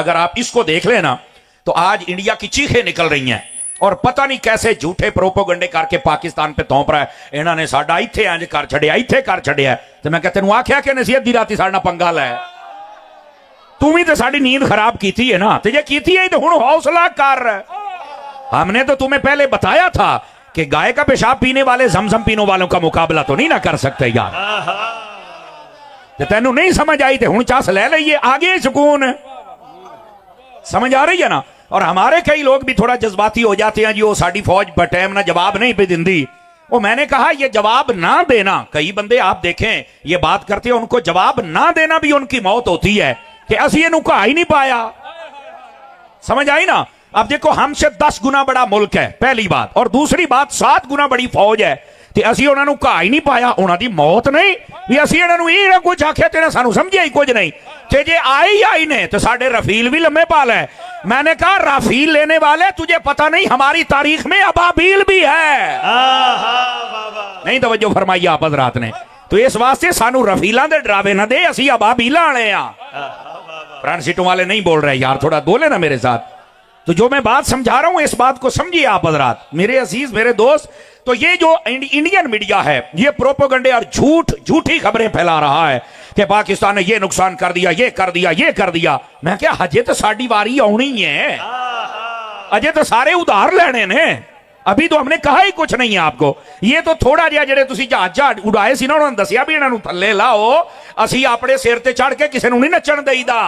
अगर आप इसको देख लेना तो आज इंडिया की चीखें निकल रही हैं और पता नहीं कैसे झूठे प्रोपोगंडे करके पाकिस्तान पे थोप रहा है। इन्होंने साडा इत्थे इंज कर छड़िया, इत्थे कर छड़िया। तो मैं तेन आख्या कि नसीहत दी राती साडा पंगा लै, तू भी तो साडी नींद खराब की थी है ना, तो ये की थी है तो हुण हौसला कर। हमने तो तुम्हें पहले बताया था कि गाय का पेशाब पीने वाले जमजम पीने वालों का मुकाबला तो नहीं ना कर सकते यार। तो तेनू नहीं समझ आई तो हुण चास ले लीए, आगे सुकून। समझ आ रही है ना। और हमारे कई लोग भी थोड़ा जज्बाती हो जाते हैं जी, वो साडी फौज बटैम ना जवाब नहीं पे दिंदी। वो मैंने कहा ये जवाब ना देना, कई बंदे आप देखें ये बात करते हैं, उनको जवाब ना देना भी उनकी मौत होती है कि असी इनू कहा ही नहीं पाया। समझ आई ना। अब देखो हमसे 10 गुना बड़ा मुल्क है पहली बात, और दूसरी बात 7 गुना बड़ी फौज है, ते असी उन्होंने कहा ही नहीं पाया। उन्होंने मौत नहीं भी असी इन्होंने ये कुछ आख्या तेरा सानू समझिया ही कुछ नहीं। ते जे आई ने तो साडे रफील भी लम्बे पाल है। मैंने कहा रफील लेने वाले तुझे पता नहीं हमारी तारीख में अबाबील भी है। नहीं तवज्जो फरमाई आप हज़रात ने। तो इस वास्ते सानू रफीलों के डरावे ना दे, असी अबाबीला वाले आ। फ्रंट सीटों वाले नहीं बोल रहे यार, थोड़ा बोले ना मेरे साथ। तो जो मैं बात समझा रहा हूं इस बात को समझिए आप हज़रात, मेरे अजीज मेरे दोस्त। तो ये जो इंडियन मीडिया है ये प्रोपोगंडे और झूठी खबरें फैला रहा है कि पाकिस्तान ने ये नुकसान कर दिया, ये कर दिया, ये कर दिया। मैं क्या हजे तो साडी वारी आनी है, अजे तो सारे उधार लेने ने, अभी तो हमने कहा ही कुछ नहीं है आपको। ये तो थोड़ा जिहा जेडे तुसीं जहाज उड़ाए सी ना, उन्होंने दसिया भी इन्हां नूं थल्ले लाओ, असी अपने सिर ते चढ़ के किसी नूं नहीं नचण देईदा।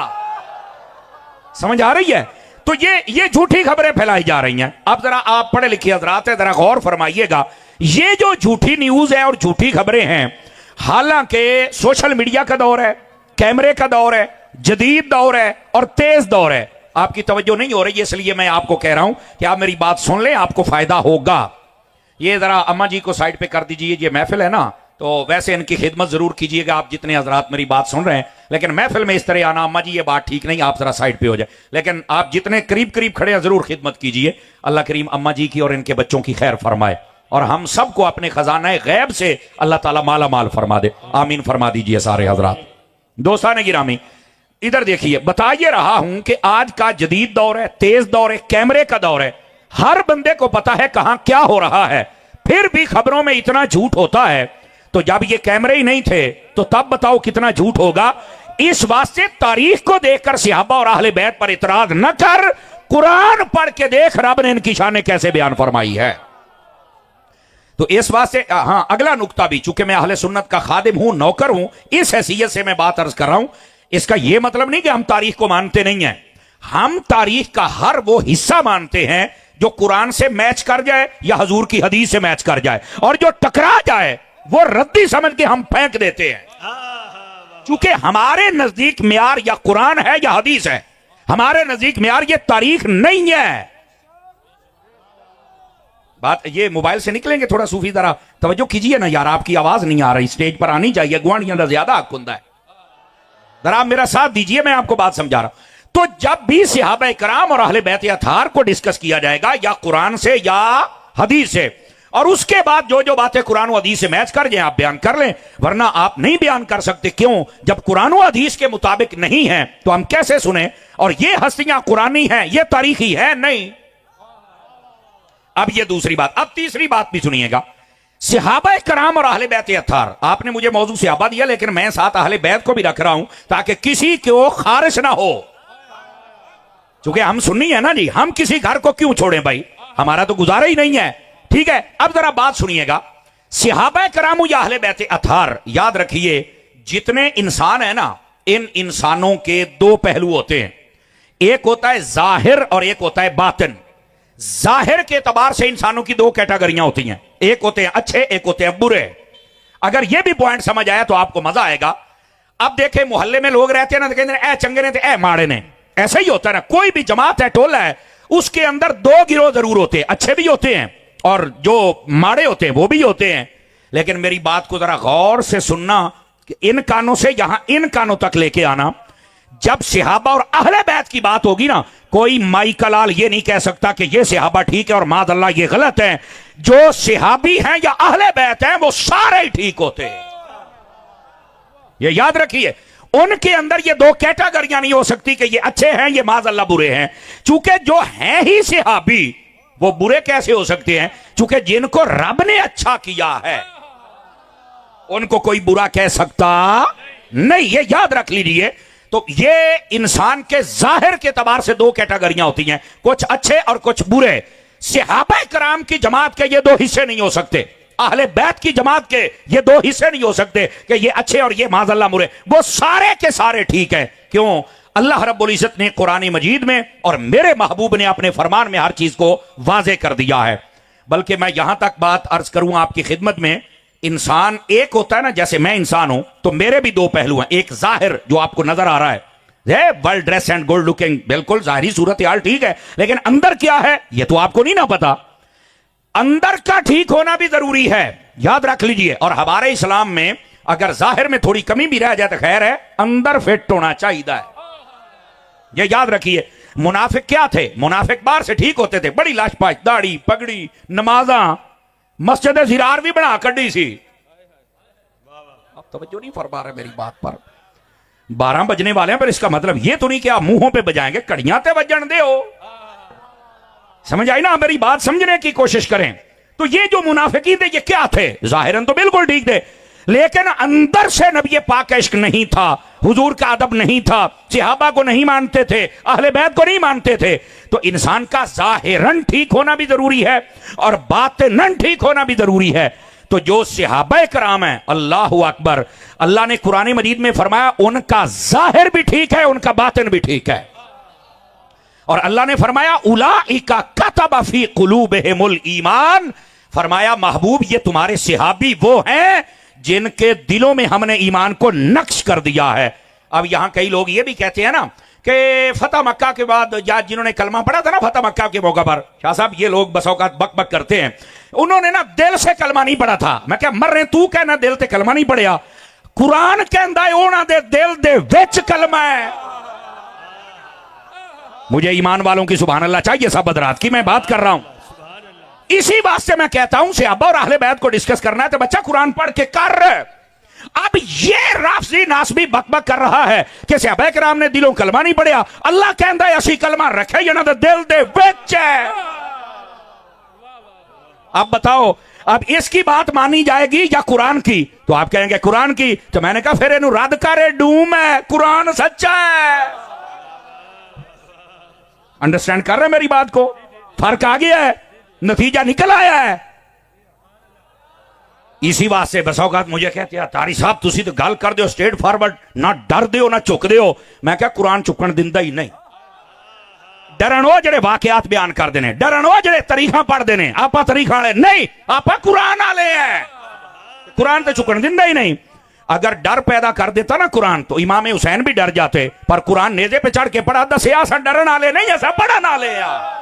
समझ आ रही है। तो ये झूठी खबरें फैलाई जा रही हैं। अब जरा आप पढ़े लिखे हजरात है, जरा गौर फरमाइएगा। ये जो झूठी न्यूज है और झूठी खबरें हैं, हालांकि सोशल मीडिया का दौर है, कैमरे का दौर है, जदीद दौर है और तेज दौर है। आपकी तवज्जो नहीं हो रही है, इसलिए मैं आपको कह रहा हूं कि आप मेरी बात सुन लें, आपको फायदा होगा। ये जरा अम्मा जी को साइड पे कर दीजिए, ये महफिल है ना, तो वैसे इनकी खिदमत जरूर कीजिएगा आप जितने हजरात मेरी बात सुन रहे हैं। लेकिन महफिल में इस तरह आना, अम्मा जी ये बात ठीक नहीं, आप जरा साइड पे हो जाए। लेकिन आप जितने करीब करीब खड़े हैं जरूर खिदमत कीजिए। अल्लाह करीम अम्मा जी की और इनके बच्चों की खैर फरमाए और हम सबको अपने खजाना गैब से अल्लाह ताला माला माल फरमा दे। आमीन फरमा दीजिए सारे हजरात। दोस्तान गिरामी इधर देखिए, बताइए रहा हूं कि आज का जदीद दौर है, तेज दौर है, कैमरे का दौर है। हर बंदे को पता है कहां क्या हो रहा है, फिर भी खबरों में इतना झूठ होता है। तो जब ये कैमरे ही नहीं थे तो तब बताओ कितना झूठ होगा। इस वास्ते तारीख को देखकर सहाबा और अहले बैत पर इतराज न कर, कुरान पढ़ के देख रब ने इनकी शान कैसे बयान फरमाई है। तो इस वास्ते हाँ, अगला नुक्ता भी, चूंकि मैं अहले सुन्नत का खादिम हूं, नौकर हूं, इस हैसियत से मैं बात अर्ज कर रहा हूं। इसका यह मतलब नहीं कि हम तारीख को मानते नहीं है, हम तारीख का हर वो हिस्सा मानते हैं जो कुरान से मैच कर जाए या हजूर की हदीस से मैच कर जाए, और जो टकरा जाए वो रद्दी समझ के हम फेंक देते हैं। चूंकि हमारे नजदीक म्यार या कुरान है या हदीस है, हमारे नजदीक म्यार ये तारीख नहीं है। बात ये मोबाइल से निकलेंगे थोड़ा सूफी, जरा तवज्जो कीजिए ना यार, आपकी आवाज नहीं आ रही, स्टेज पर आनी चाहिए, गुआंढियां का ज्यादा हक हुंदा है। जरा आप मेरा साथ दीजिए, मैं आपको बात समझा रहा हूं। तो जब भी सहाबा इकराम और अहले बैत अथहार को डिस्कस किया जाएगा या कुरान से या हदीस से, और उसके बाद जो जो बातें कुरान और हदीस से मैच कर जाए आप बयान कर लें, वरना आप नहीं बयान कर सकते। क्यों? जब कुरान और हदीस के मुताबिक नहीं है तो हम कैसे सुने? और ये हस्तियां कुरानी हैं, ये तारीखी है नहीं। अब ये दूसरी बात। अब तीसरी बात भी सुनिएगा। सहाबा कराम और अहले बैत अथहार, आपने मुझे मौजू सहाबा दिया, लेकिन मैं साथ अहले बैत को भी रख रहा हूं ताकि किसी को खारिश ना हो। क्योंकि हम सुन्नी है ना जी, हम किसी घर को क्यों छोड़ें भाई, हमारा तो गुजारा ही नहीं है। ठीक है, अब जरा बात सुनिएगा। सहाबा कराम या अहले बैत अथहार, याद रखिए जितने इंसान है ना, इन इंसानों के दो पहलू होते हैं, एक होता है जाहिर और एक होता है बातिन। जाहिर के एतबार से इंसानों की दो कैटेगरियां होती हैं, एक होते हैं अच्छे, एक होते हैं बुरे। अगर यह भी पॉइंट समझ आया तो आपको मजा आएगा। अब देखें मोहल्ले में लोग रहते हैं ना, तो कहते हैं ए चंगे ने तो ए माड़े ने, ऐसा ही होता है ना। कोई भी जमात है, टोला है, उसके अंदर दो गिरोह जरूर होते हैं, अच्छे भी होते हैं और जो माड़े होते हैं वो भी होते हैं। लेकिन मेरी बात को जरा गौर से सुनना, कि इन कानों से यहां इन कानों तक लेके आना। जब सहाबा और अहले बैत की बात होगी ना, कोई माई कलाल ये नहीं कह सकता कि ये सहाबा ठीक है और माद अल्लाह ये गलत है। जो सहाबी हैं या अहले बैत हैं वो सारे ठीक होते हैं, ये याद रखिए। उनके अंदर ये दो कैटेगरियां नहीं हो सकती कि ये अच्छे हैं ये माज़अल्लाह बुरे हैं। चूंकि जो हैं ही सहाबी वो बुरे कैसे हो सकते हैं? चूंकि जिनको रब ने अच्छा किया है उनको कोई बुरा कह सकता नहीं, ये याद रख लीजिए। तो ये इंसान के जाहिर के एतबार से दो कैटेगरियां होती हैं, कुछ अच्छे और कुछ बुरे। सहाबा कराम की जमात के ये दो हिस्से नहीं हो सकते, अहले बैत की जमात के ये दो हिस्से नहीं हो सकते कि ये अच्छे और ये माज़अल्लाह बुरे। वो सारे के सारे ठीक है। क्यों? अल्लाह रब्बुल इज्जत ने कुरान मजीद में और मेरे महबूब ने अपने फरमान में हर चीज को वाजे कर दिया है। बल्कि मैं यहां तक बात अर्ज करूं आपकी खिदमत में, इंसान एक होता है ना, जैसे मैं इंसान हूं तो मेरे भी दो पहलू हैं। एक जाहिर जो आपको नजर आ रहा है, well dress and good looking, बिल्कुल जाहिरी सूरत यार ठीक है, लेकिन अंदर क्या है ये तो आपको नहीं ना पता। अंदर का ठीक होना भी जरूरी है, याद रख लीजिए। और हमारे इस्लाम में अगर जाहिर में थोड़ी कमी भी रह जाए तो खैर है, अंदर फिट होना चाहिए, ये याद रखिए। मुनाफिक क्या थे? मुनाफिक बाहर से ठीक होते थे, बड़ी लाशपाश, दाढ़ी पगड़ी, नमाजा, मस्जिद ज़िरार भी बना कड़ी सी। अब तवज्जो नहीं फरमा रहे मेरी बात पर। 12 बजने वाले हैं, पर इसका मतलब ये तो नहीं कि आप मुंहों पे बजाएंगे, कड़ियां ते बजन दे हो। समझ आई ना मेरी बात? समझने की कोशिश करें। तो ये जो मुनाफिकीन थे ये क्या थे? जाहिरन तो बिल्कुल ठीक थे, लेकिन अंदर से नबी पाक का इश्क नहीं था, हुजूर का अदब नहीं था, सहाबा को नहीं मानते थे, अहले बैत को नहीं मानते थे। तो इंसान का जाहिरन ठीक होना भी जरूरी है और बातिनन ठीक होना भी जरूरी है। तो जो सहाबा कराम है, अल्लाह अकबर, अल्लाह ने कुरान मजीद में फरमाया उनका जाहिर भी ठीक है, उनका बातिन भी ठीक है। और अल्लाह ने फरमाया उलाइका कतब फी कुलूबिहिमुल ईमान, फरमाया महबूब ये तुम्हारे सहाबी वो हैं जिनके दिलों में हमने ईमान को नक्श कर दिया है। अब यहां कई लोग ये भी कहते हैं ना कि फतह मक्का के बाद या जिन्होंने कलमा पढ़ा था ना फतह मक्का के मौका पर, शाह साहब ये लोग बस औकात बक बक करते हैं, उन्होंने ना दिल से कलमा नहीं पढ़ा था। मैं क्या मर रहे, तू कहना दिल से कलमा नहीं पढ़िया, कुरान कहता है ओना दे दिल दे विच कलमा है। मुझे ईमान वालों की सुभान अल्लाह चाहिए, सब बदरात की मैं बात कर रहा हूं। इसी बात से मैं कहता हूं सहाबा और अहले बैत को डिस्कस करना है तो बच्चा कुरान पढ़ के कर। अब ये राफजी नासबी बकबक कर रहा है कि सहाबा किराम ने दिलों कलमा नहीं पढ़िया, अल्लाह कहता है असी कलमा रखे या ना तो दिल दे विच है। अब बताओ, अब इसकी बात मानी जाएगी या कुरान की? तो आप कहेंगे कुरान की। तो मैंने कहा फिर इन्हू रद्द करे, डूम है, कुरान सच्चा है। अंडरस्टैंड कर रहे मेरी बात को? फर्क आ गया है, नतीजा निकल आया है। इसी बात से बस औकात मुझे कहते हैं तारी साहब तुसी तो गल कर दो स्ट्रेट फॉरवर्ड, ना डर दो ना चुक दो। मैं क्या कुरान चुकन दिंदा ही नहीं। डरन वो जड़े वाकयात बयान कर देने, डरन वो जड़े तरीखा पढ़ देने, आपा तरीखा वाले नहीं, आपा कुरान वाले हैं। कुरान तो चुकन दिंदा ही नहीं। अगर डर पैदा कर देता ना कुरान तो इमाम हुसैन भी डर जाते, पर कुरान नेजे पे चढ़ के पढ़ा दसिया सा डरन वाले नहीं, ऐसा पढ़न वाले यार।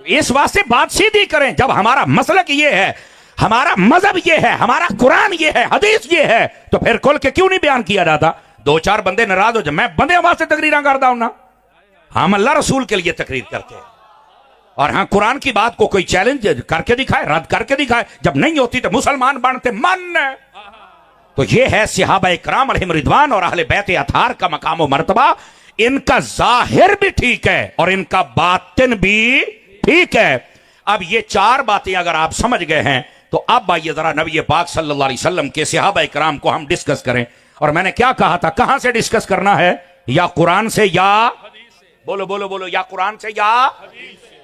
इस वास्ते बात सीधी करें। जब हमारा मसलक ये है, हमारा मजहब ये है, हमारा कुरान ये है, हदीस ये है, तो फिर खुल के क्यों नहीं बयान किया जाता? 2-4 बंदे नाराज हो जाए, मैं बंदे वास्ते तकरीर करता हूं ना, हम अल्लाह रसूल के लिए तकरीर करते हैं। और हाँ कुरान की बात को कोई चैलेंज करके दिखाए, रद्द करके दिखाए, जब नहीं होती तो मुसलमान बनते मन। तो ये है सहाबा इकराम अलैहिम रिदवान और अहले बैत अतार का मकाम व मर्तबा। इनका जाहिर भी ठीक है और इनका बातिन भी ठीक है। अब ये 4 बातें अगर आप समझ गए हैं तो अब आइए जरा नबी पाक सल्लल्लाहु अलैहि वसल्लम के सहाबा इकराम को हम डिस्कस करें। और मैंने क्या कहा था, कहां से डिस्कस करना है? या कुरान से या बोलो बोलो बोलो, या कुरान से या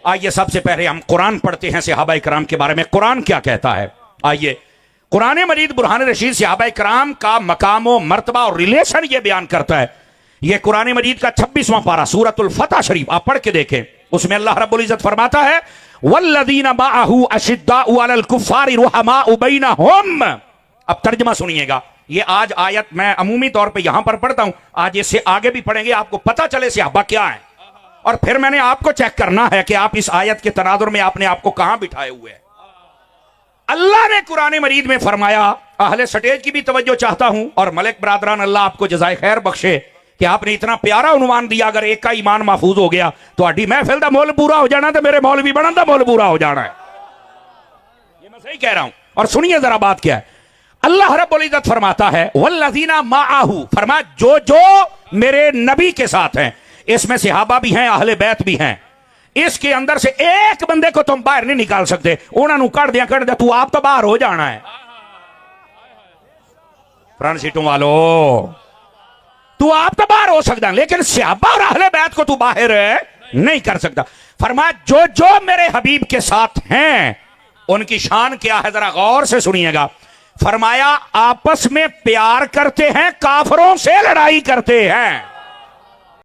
आइए सबसे पहले हम कुरान पढ़ते हैं सहाबा इकराम के बारे में। कुरान क्या कहता है? आइए कुरान मजीद बुरहान रशीद सहाबा इकराम का मकाम व मर्तबा और रिलेशन ये बयान करता है। ये कुरान मजीद का 26वां पारा सूरतुल फतह शरीफ आप पढ़ के देखें, उसमें अल्लाह रब्बुल इज्जत फरमाता है वल्लदीना माअहू अशिद्दाउ अलल कुफ्फारि रुहमाउ बैनहुम। अब तर्जुमा सुनिएगा, ये आज आयत मैं अमूमी तौर पे यहां पर पढ़ता हूं, आज इससे आगे भी पढ़ेंगे, आपको पता चले सहाबा क्या है। और फिर मैंने आपको चेक करना है कि आप इस आयत के तनाजुर में आपने आपको कहां बिठाए हुए हैं। अल्लाह ने कुरान मजीद में फरमाया, अहले स्टेज की भी तवज्जो चाहता हूं और मलिक बरादरान अल्लाह आपको जज़ाए खैर बख्शे कि आपने इतना प्यारा उन्वान दिया। अगर एक का ईमान महफूज हो गया तो आडी महफिल दा मोल पूरा हो जाना, तो मेरे मौलवी बनन दा मोल पूरा हो जाना है। ये मैं सही कह रहा हूं। और सुनिए जरा बात क्या है, अल्लाह रब्बुल इज्जत फरमाता है वल्लज़ीना माअहू, फरमा जो जो मेरे नबी के साथ हैं, इसमें सहाबा भी हैं, अहले बैत भी हैं, इसके अंदर से एक बंदे को तुम बाहर नहीं निकाल सकते। उन्होंने कढ़ दिया तू आप तो बाहर हो जाना है। फ्रंट सीटों वालों, तू आप तो बाहर हो सकता है, लेकिन सहाबा और अहले बैत को तू बाहर नहीं कर सकता। फरमाया जो जो मेरे हबीब के साथ हैं उनकी शान क्या है, जरा गौर से सुनिएगा। फरमाया आपस में प्यार करते हैं, काफरों से लड़ाई करते हैं।